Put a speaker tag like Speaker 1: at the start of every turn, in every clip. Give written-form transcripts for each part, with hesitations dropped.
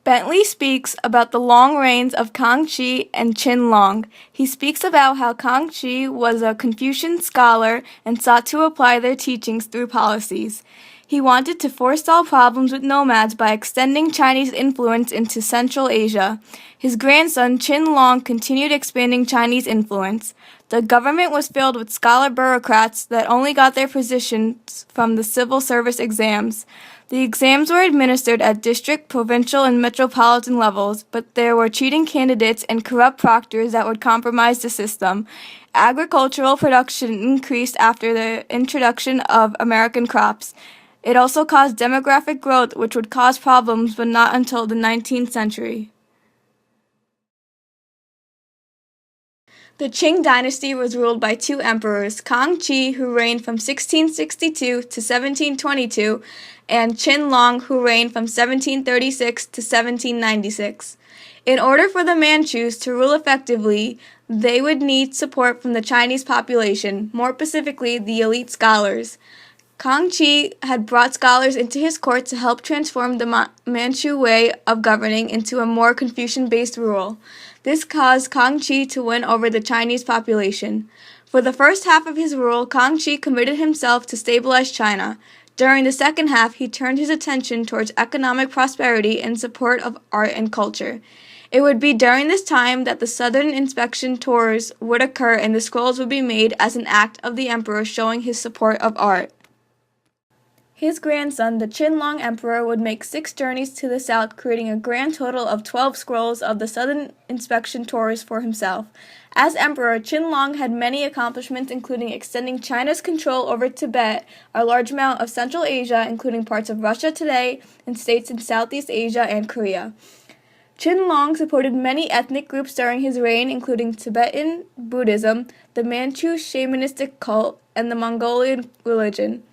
Speaker 1: Bentley speaks about the long reigns of Kang Qi and Qin Long. He speaks about how Kang Qi was a Confucian scholar and sought to apply their teachings through policies. He wanted to forestall problems with nomads by extending Chinese influence into Central Asia. His grandson, Qin Long, continued expanding Chinese influence. The government was filled with scholar bureaucrats that only got their positions from the civil service exams. The exams were administered at district, provincial, and metropolitan levels, but there were cheating candidates and corrupt proctors that would compromise the system. Agricultural production increased after the introduction of American crops. It also caused demographic growth, which would cause problems, but not until the 19th century. The Qing dynasty was ruled by two emperors, Kang Qi, who reigned from 1662 to 1722, and Qin Long, who reigned from 1736 to 1796. In order for the Manchus to rule effectively, they would need support from the Chinese population, more specifically the elite scholars. Kang Qi had brought scholars into his court to help transform the Manchu way of governing into a more Confucian-based rule. This caused Kang Qi to win over the Chinese population. For the first half of his rule, Kang Qi committed himself to stabilize China. During the second half, he turned his attention towards economic prosperity and support of art and culture. It would be during this time that the southern inspection tours would occur and the scrolls would be made as an act of the emperor showing his support of art. His grandson, the Qinlong Emperor, would make 6 journeys to the south, creating a grand total of 12 scrolls of the southern inspection tours for himself. As emperor, Qinlong had many accomplishments, including extending China's control over Tibet, a large amount of Central Asia, including parts of Russia today, and states in Southeast Asia and Korea. Qinlong supported many ethnic groups during his reign, including Tibetan Buddhism, the Manchu shamanistic cult, and the Mongolian religion.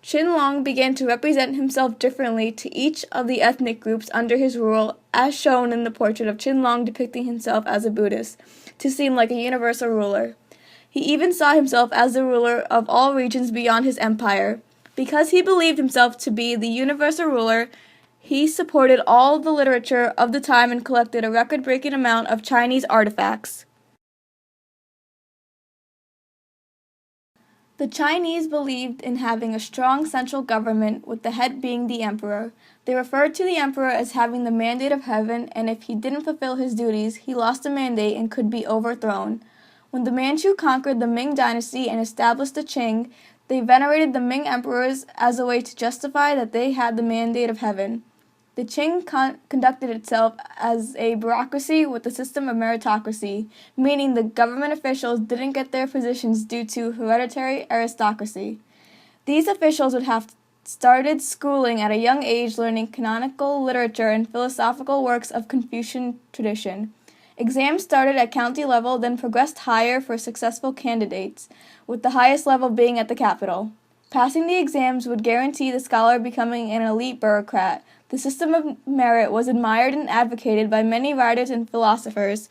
Speaker 1: Qinlong began to represent himself differently to each of the ethnic groups under his rule, as shown in the portrait of Qinlong depicting himself as a Buddhist, to seem like a universal ruler. He even saw himself as the ruler of all regions beyond his empire. Because he believed himself to be the universal ruler, he supported all the literature of the time and collected a record-breaking amount of Chinese artifacts. The Chinese believed in having a strong central government, with the head being the emperor. They referred to the emperor as having the mandate of heaven, and if he didn't fulfill his duties, he lost the mandate and could be overthrown. When the Manchu conquered the Ming dynasty and established the Qing, they venerated the Ming emperors as a way to justify that they had the mandate of heaven. The Qing conducted itself as a bureaucracy with a system of meritocracy, meaning the government officials didn't get their positions due to hereditary aristocracy. These officials would have started schooling at a young age, learning canonical literature and philosophical works of Confucian tradition. Exams started at county level, then progressed higher for successful candidates, with the highest level being at the capital. Passing the exams would guarantee the scholar becoming an elite bureaucrat. The system of merit was admired and advocated by many writers and philosophers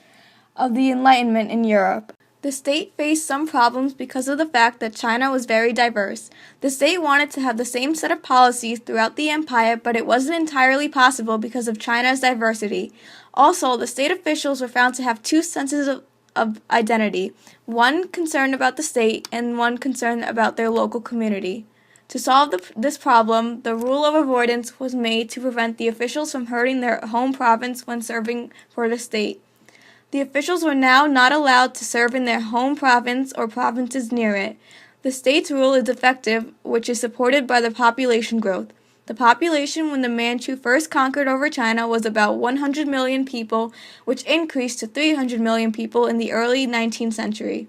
Speaker 1: of the Enlightenment in Europe. The state faced some problems because of the fact that China was very diverse. The state wanted to have the same set of policies throughout the empire, but it wasn't entirely possible because of China's diversity. Also, the state officials were found to have two senses of identity, one concerned about the state and one concerned about their local community. To solve this problem, the rule of avoidance was made to prevent the officials from hurting their home province when serving for the state. The officials were now not allowed to serve in their home province or provinces near it. The state's rule is effective, which is supported by the population growth. The population when the Manchu first conquered over China was about 100 million people, which increased to 300 million people in the early 19th century.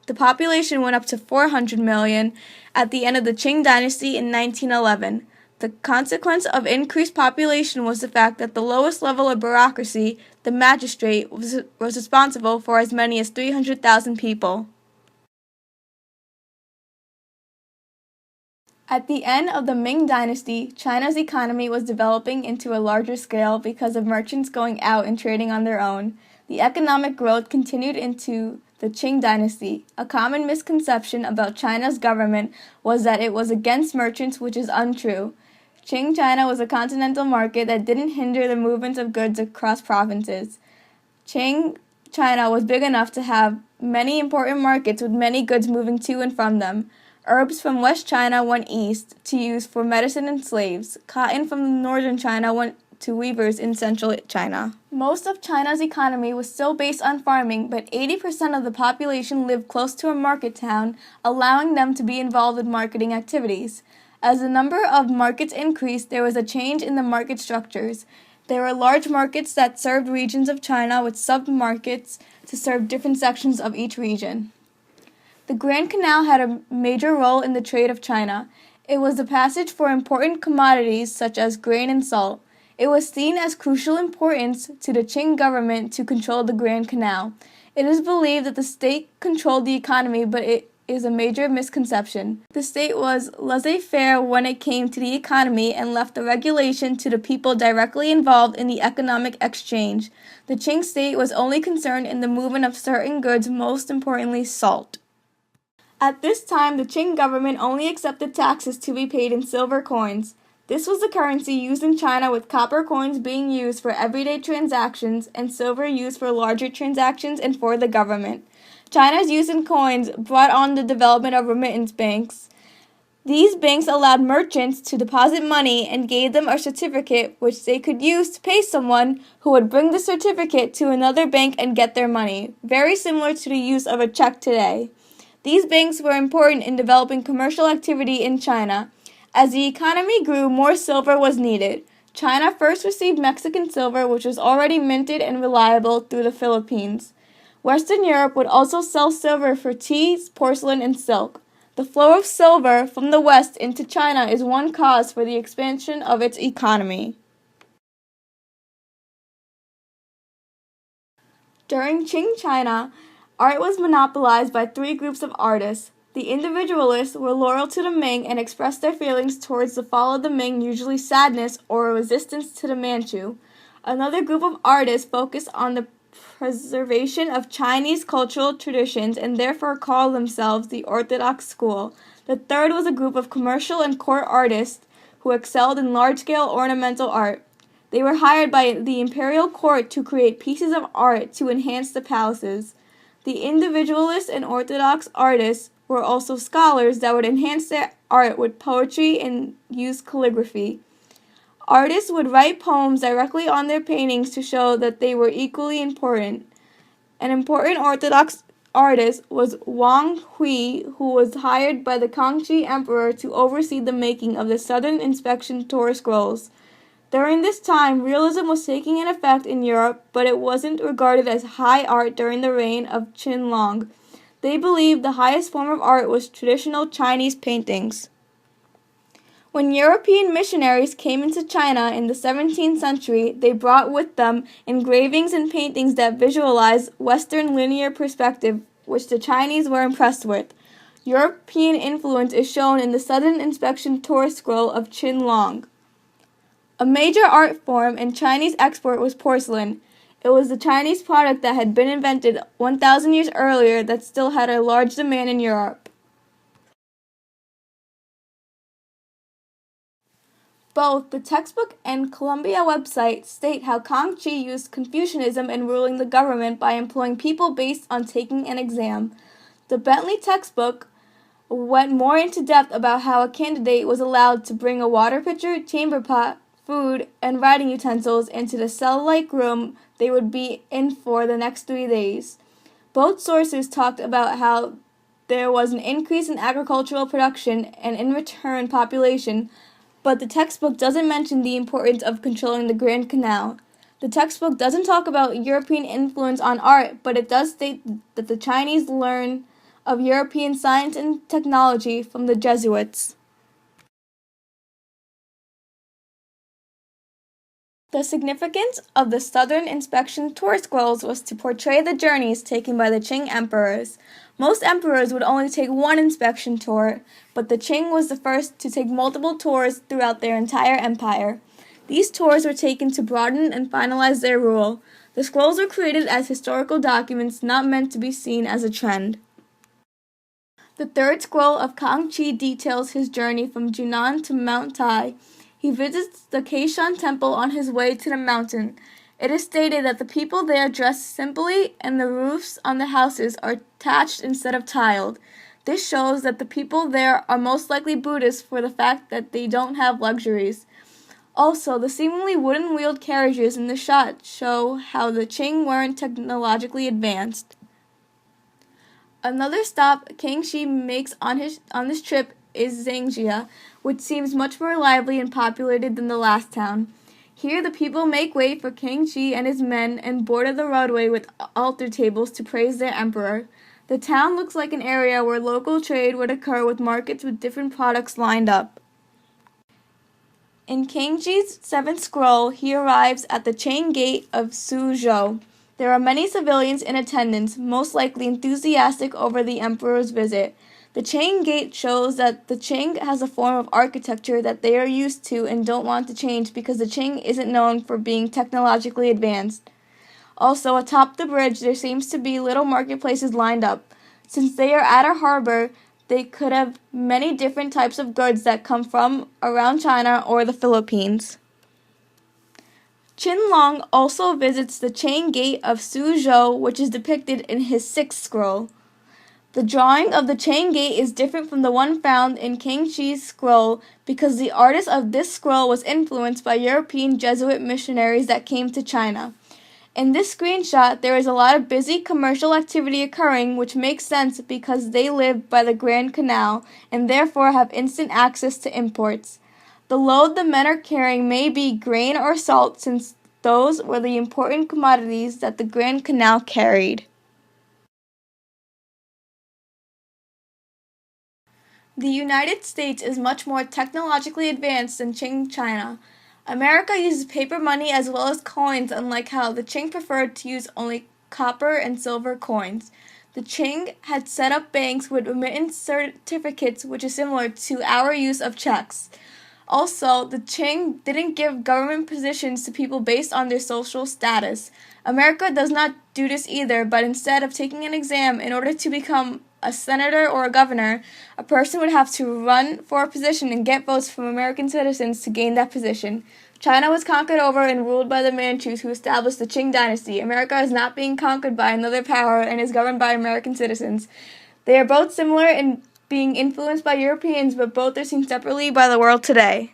Speaker 1: The population went up to 400 million at the end of the Qing dynasty in 1911. The consequence of increased population was the fact that the lowest level of bureaucracy, the magistrate, was responsible for as many as 300,000 people. At the end of the Ming dynasty, China's economy was developing into a larger scale because of merchants going out and trading on their own. The economic growth continued into the Qing dynasty. A common misconception about China's government was that it was against merchants, which is untrue. Qing China was a continental market that didn't hinder the movement of goods across provinces. Qing China was big enough to have many important markets with many goods moving to and from them. Herbs from West China went east to use for medicine and slaves. Cotton from northern China went to weavers in central China. Most of China's economy was still based on farming, but 80% of the population lived close to a market town, allowing them to be involved in marketing activities. As the number of markets increased, there was a change in the market structures. There were large markets that served regions of China with sub-markets to serve different sections of each region. The Grand Canal had a major role in the trade of China. It was the passage for important commodities such as grain and salt. It was seen as crucial importance to the Qing government to control the Grand Canal. It is believed that the state controlled the economy, but it is a major misconception. The state was laissez-faire when it came to the economy and left the regulation to the people directly involved in the economic exchange. The Qing state was only concerned in the movement of certain goods, most importantly salt. At this time, the Qing government only accepted taxes to be paid in silver coins. This was the currency used in China, with copper coins being used for everyday transactions and silver used for larger transactions and for the government. China's use in coins brought on the development of remittance banks. These banks allowed merchants to deposit money and gave them a certificate which they could use to pay someone who would bring the certificate to another bank and get their money, very similar to the use of a check today. These banks were important in developing commercial activity in China. As the economy grew, more silver was needed. China first received Mexican silver, which was already minted and reliable, through the Philippines. Western Europe would also sell silver for teas, porcelain, and silk. The flow of silver from the West into China is one cause for the expansion of its economy. During Qing China, art was monopolized by three groups of artists. The individualists were loyal to the Ming and expressed their feelings towards the fall of the Ming, usually sadness or a resistance to the Manchu. Another group of artists focused on the preservation of Chinese cultural traditions and therefore called themselves the Orthodox school. The third was a group of commercial and court artists who excelled in large-scale ornamental art. They were hired by the imperial court to create pieces of art to enhance the palaces. The individualist and orthodox artists were also scholars that would enhance their art with poetry and use calligraphy. Artists would write poems directly on their paintings to show that they were equally important. An important orthodox artist was Wang Hui, who was hired by the Kangxi Emperor to oversee the making of the Southern Inspection Torah scrolls. During this time, realism was taking an effect in Europe, but it wasn't regarded as high art during the reign of Qin Long. They believed the highest form of art was traditional Chinese paintings. When European missionaries came into China in the 17th century, they brought with them engravings and paintings that visualized Western linear perspective, which the Chinese were impressed with. European influence is shown in the Southern Inspection Torah scroll of Qin Long. A major art form in Chinese export was porcelain. It was the Chinese product that had been invented 1,000 years earlier that still had a large demand in Europe. Both the textbook and Columbia website state how Kangxi used Confucianism in ruling the government by employing people based on taking an exam. The Bentley textbook went more into depth about how a candidate was allowed to bring a water pitcher, chamber pot, food, and writing utensils into the cell-like room they would be in for the next 3 days. Both sources talked about how there was an increase in agricultural production and in return population, but the textbook doesn't mention the importance of controlling the Grand Canal. The textbook doesn't talk about European influence on art, but it does state that the Chinese learn of European science and technology from the Jesuits. The significance of the Southern Inspection Tour scrolls was to portray the journeys taken by the Qing emperors. Most emperors would only take one inspection tour, but the Qing was the first to take multiple tours throughout their entire empire. These tours were taken to broaden and finalize their rule. The scrolls were created as historical documents not meant to be seen as a trend. The third scroll of Kangxi details his journey from Yunnan to Mount Tai. He visits the Keishan Temple on his way to the mountain. It is stated that the people there dress simply and the roofs on the houses are thatched instead of tiled. This shows that the people there are most likely Buddhists for the fact that they don't have luxuries. Also, the seemingly wooden-wheeled carriages in the shot show how the Qing weren't technologically advanced. Another stop Kangxi makes on this trip is Zangjia, which seems much more lively and populated than the last town. Here the people make way for Kangxi and his men and border the roadway with altar tables to praise their emperor. The town looks like an area where local trade would occur with markets with different products lined up. In Kangxi's seventh scroll, he arrives at the Qing gate of Suzhou. There are many civilians in attendance, most likely enthusiastic over the emperor's visit. The Qing gate shows that the Qing has a form of architecture that they are used to and don't want to change because the Qing isn't known for being technologically advanced. Also, atop the bridge, there seems to be little marketplaces lined up. Since they are at a harbor, they could have many different types of goods that come from around China or the Philippines. Qinlong also visits the Qing gate of Suzhou, which is depicted in his sixth scroll. The drawing of the Qing gate is different from the one found in Kangxi's scroll because the artist of this scroll was influenced by European Jesuit missionaries that came to China. In this screenshot, there is a lot of busy commercial activity occurring, which makes sense because they live by the Grand Canal and therefore have instant access to imports. The load the men are carrying may be grain or salt, since those were the important commodities that the Grand Canal carried. The United States is much more technologically advanced than Qing China. America uses paper money as well as coins, unlike how the Qing preferred to use only copper and silver coins. The Qing had set up banks with remittance certificates, which is similar to our use of checks. Also, the Qing didn't give government positions to people based on their social status. America does not do this either, but instead of taking an exam in order to become a senator or a governor, a person would have to run for a position and get votes from American citizens to gain that position. China was conquered over and ruled by the Manchus, who established the Qing dynasty. America is not being conquered by another power and is governed by American citizens. They are both similar in being influenced by Europeans, but both are seen separately by the world today.